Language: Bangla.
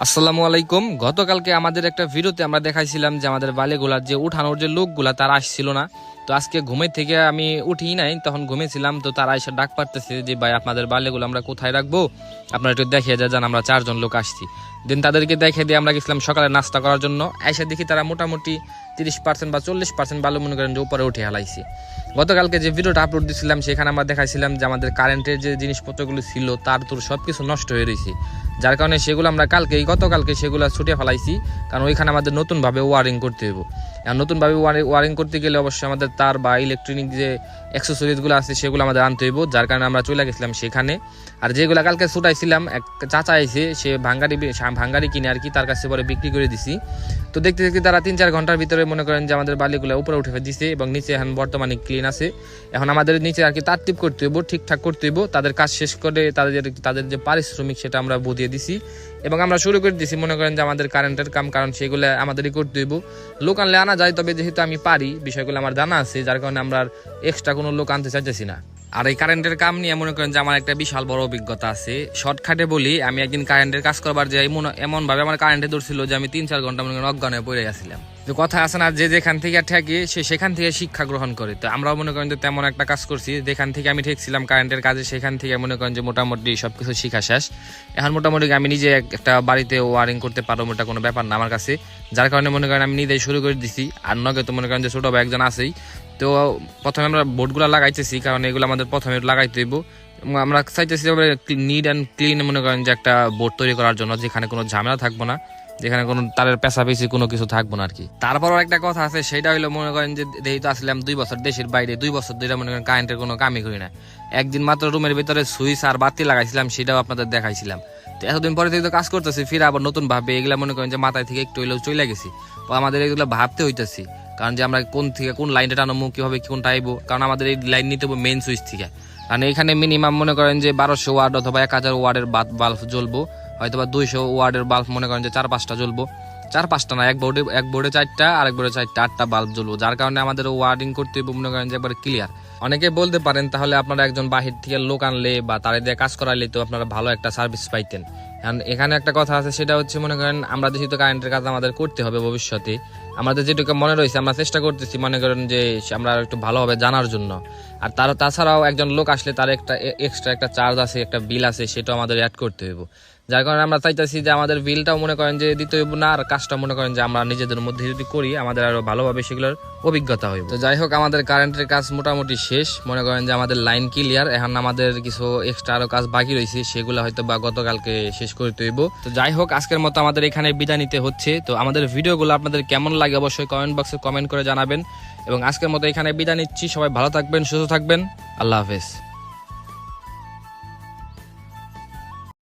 আসসালামু আলাইকুম। গতকালকে আমাদের একটা ভিডিওতে আমরা দেখাইছিলাম যে আমাদের বালিগুলার যে উঠানোর যে লোকগুলা তারা আসছিল না। তো আজকে ঘুমের থেকে আমি উঠি নাই, তখন ঘুমেছিলাম। তো তারা এসে ডাক পারতেছে যে ভাই আপনাদের বালিগুলো আমরা কোথায় রাখবো, আপনারা একটু দেখিয়ে যান। আমরা 4 জন লোক আসছি। দেন তাদেরকে দেখে দিয়ে আমরা গেছিলাম সকালে নাস্তা করার জন্য। এসে দেখি তারা মোটামুটি 30% বা 40% বালু মনে করেন যে উপরে উঠে হালাইছি। গতকালকে যে ভিডিওটা আপলোড দিয়েছিলাম সেখানে আমরা দেখাইছিলাম যে আমাদের কারেন্টের যে জিনিসপত্রগুলো ছিল তার তোর সব কিছু নষ্ট হয়ে রয়েছে, যার কারণে সেগুলো আমরা গতকালকে সেগুলো ছুটে ফেলাইছি। কারণ ওইখানে আমাদের নতুনভাবে ওয়ারিং করতে হবে। আর নতুনভাবে ওয়ারিং করতে গেলে অবশ্যই আমাদের তার বা ইলেকট্রনিক যে অ্যাক্সেসরিজগুলো আছে সেগুলো আমাদের আনতে হইব, যার কারণে আমরা চলে গেছিলাম সেখানে। আর যেগুলো কালকে ছুটাইছিলাম এক চাচা আইছে, সে ভাঙ্গারি কিনে আর কি, তার কাছে পরে বিক্রি করে দিছি। তো দেখতে দেখতে তারা 3-4 ঘন্টার ভিতরে মনে করেন যে আমাদের বালিগুলো উপরে উঠে দিছে এবং নিচে এখন বর্তমানে ক্লিন আছে। এখন আমাদের নিচে আর কি তারতিপ করতে হইব, ঠিকঠাক করতে হইব। তাদের কাজ শেষ করে তাদের যে পারিশ্রমিক সেটা আমরা বুঝিয়ে দিছি এবং আমরা শুরু করে দিছি মনে করেন যে আমাদের কারেন্টের কাম, কারণ সেগুলো আমাদেরই করতে হইব। লোক আনলে আনা যায়, তবে যেহেতু আমি পারি, বিষয়গুলো আমার জানা আছে, যার কারণে আমরা এক্সট্রা কোনো লোক আনতে চাইতেছি না। আর এই কারেন্টের কাম নিয়ে মনে করেন যে আমার একটা বিশাল বড় অভিজ্ঞতা আছে। শর্টকাটে বলি, আমি একদিন কারেন্টের কাজ করবার যে এমন ভাবে আমার কারেন্টে দৌড়ছিল যে আমি 3-4 ঘন্টা মনে করেন অজ্ঞান হয়ে পড়ে গেছিলাম। তো কথা আছে না, যে যেখান থেকে ঠেকে সে সেখান থেকে শিক্ষা গ্রহণ করে। তো আমরাও মনে করেন যে তেমন একটা কাজ করছি, যেখান থেকে আমি ঠেকছিলাম কারেন্টের কাজে, সেখান থেকে মনে করেন যে মোটামুটি সবকিছু শিখা শেষ। এখন মোটামুটি আমি নিজে একটা বাড়িতে ওয়ারিং করতে পারবো, ওটা কোনো ব্যাপার না আমার কাছে, যার কারণে মনে করেন আমি নিজেই শুরু করে দিছি। আর নগে তো মনে করেন যে ছোট ভাই একজন আছেই। তো প্রথমে আমরা বোর্ডগুলো লাগাইতেছি, কারণ এগুলো আমাদের প্রথমে লাগাইতে হইব। আমরা চাইতেছি নিট অ্যান্ড ক্লিন মনে করেন যে একটা বোর্ড তৈরি করার জন্য, যেখানে কোনো ঝামেলা থাকবো না, যেখানে কোনো তারের পেশাপেশি কোনো কিছু থাকবো না আর কি। তারপরও একটা কথা আছে, সেটা হইলো মনে করেন যে যেহেতু আসলাম 2 বছর দেশের বাইরে, 2 বছর ধরে মনে করেন কারেন্টের কোনো কামই করি না। একদিন মাত্র রুমের ভিতরে সুইচ আর বাতি লাগাইছিলাম, সেটাও আপনাদের দেখাইছিলাম। তো এতদিন পরে থেকে কাজ করতেছি, ফিরে আবার নতুন ভাবে এগুলা মনে করেন যে মাথায় থেকে একটু হইলেও চলে গেছি। তো আমাদের এগুলো ভাবতে হইতেছি, কারণ যে আমরা কোন থেকে কোন লাইনটা টানবো, কিভাবে কোনটা আইবো, কারণ আমাদের এই লাইন নিতে হবে মেইন সুইচ থেকে। কারণ এখানে মিনিমাম মনে করেন যে 1200 ওয়াট অথবা 1000 ওয়াটের বাল্ব জ্বলবো, হয়তো বা 200 ওয়াটের বাল্ব মনে করেন যে 4-5টা জ্বলবো। 4-5টা না, এক বোর্ডে 4টা, আরেক বোর্ডে 4টা, 8টা বাল্ব জ্বলবো, যার কারণে আমাদের ওয়ারিং করতে হবে মনে করেন যে একবার ক্লিয়ার। অনেকে বলতে পারেন তাহলে আপনারা একজন বাহির থেকে লোক আনলে বা তারা দিয়ে কাজ করাইলে তো আপনারা ভালো একটা সার্ভিস পাইতেন। এখানে একটা কথা আছে, সেটা হচ্ছে মনে করেন আমরা যেহেতু কারেন্টের কাজ আমাদের করতে হবে ভবিষ্যতে, আমাদের যেটুকু মনে রয়েছে আমরা চেষ্টা করতেছি মনে করেন যে আমরা একটু ভালোভাবে জানার জন্য। আর তাছাড়াও একজন লোক আসলে তার একটা এক্সট্রা একটা চার্জ আছে, একটা বিল আছে, সেটাও আমাদের অ্যাড করতে হইব, যার কারণে আমরা চাইতেছি যে আমাদের বিলটাও মনে করেন যে দিতে হইব না, আর কাজটা মনে করেন যে আমরা নিজেদের মধ্যে যদি করি আমাদের আরো ভালোভাবে সেগুলোর অভিজ্ঞতা হইব। তো যাই হোক, আমাদের কারেন্টের কাজ মোটামুটি শেষ, মনে করেন যে আমাদের লাইন ক্লিয়ার। এখন আমাদের কিছু এক্সট্রা আরো কাজ বাকি রয়েছে, সেগুলো হয়তো বা গতকালকে শেষ করতে হইব। তো যাই হোক, আজকের মতো আমাদের এখানে বিদায় নিতে হচ্ছে। তো আমাদের ভিডিওগুলো আপনাদের কেমন লাগে অবশ্যই কমেন্ট বক্সে কমেন্ট করে জানাবেন। এবং আজকের মতো এখানে বিদায় নিচ্ছি। সবাই ভালো থাকবেন, সুস্থ থাকবেন। আল্লাহ হাফেজ।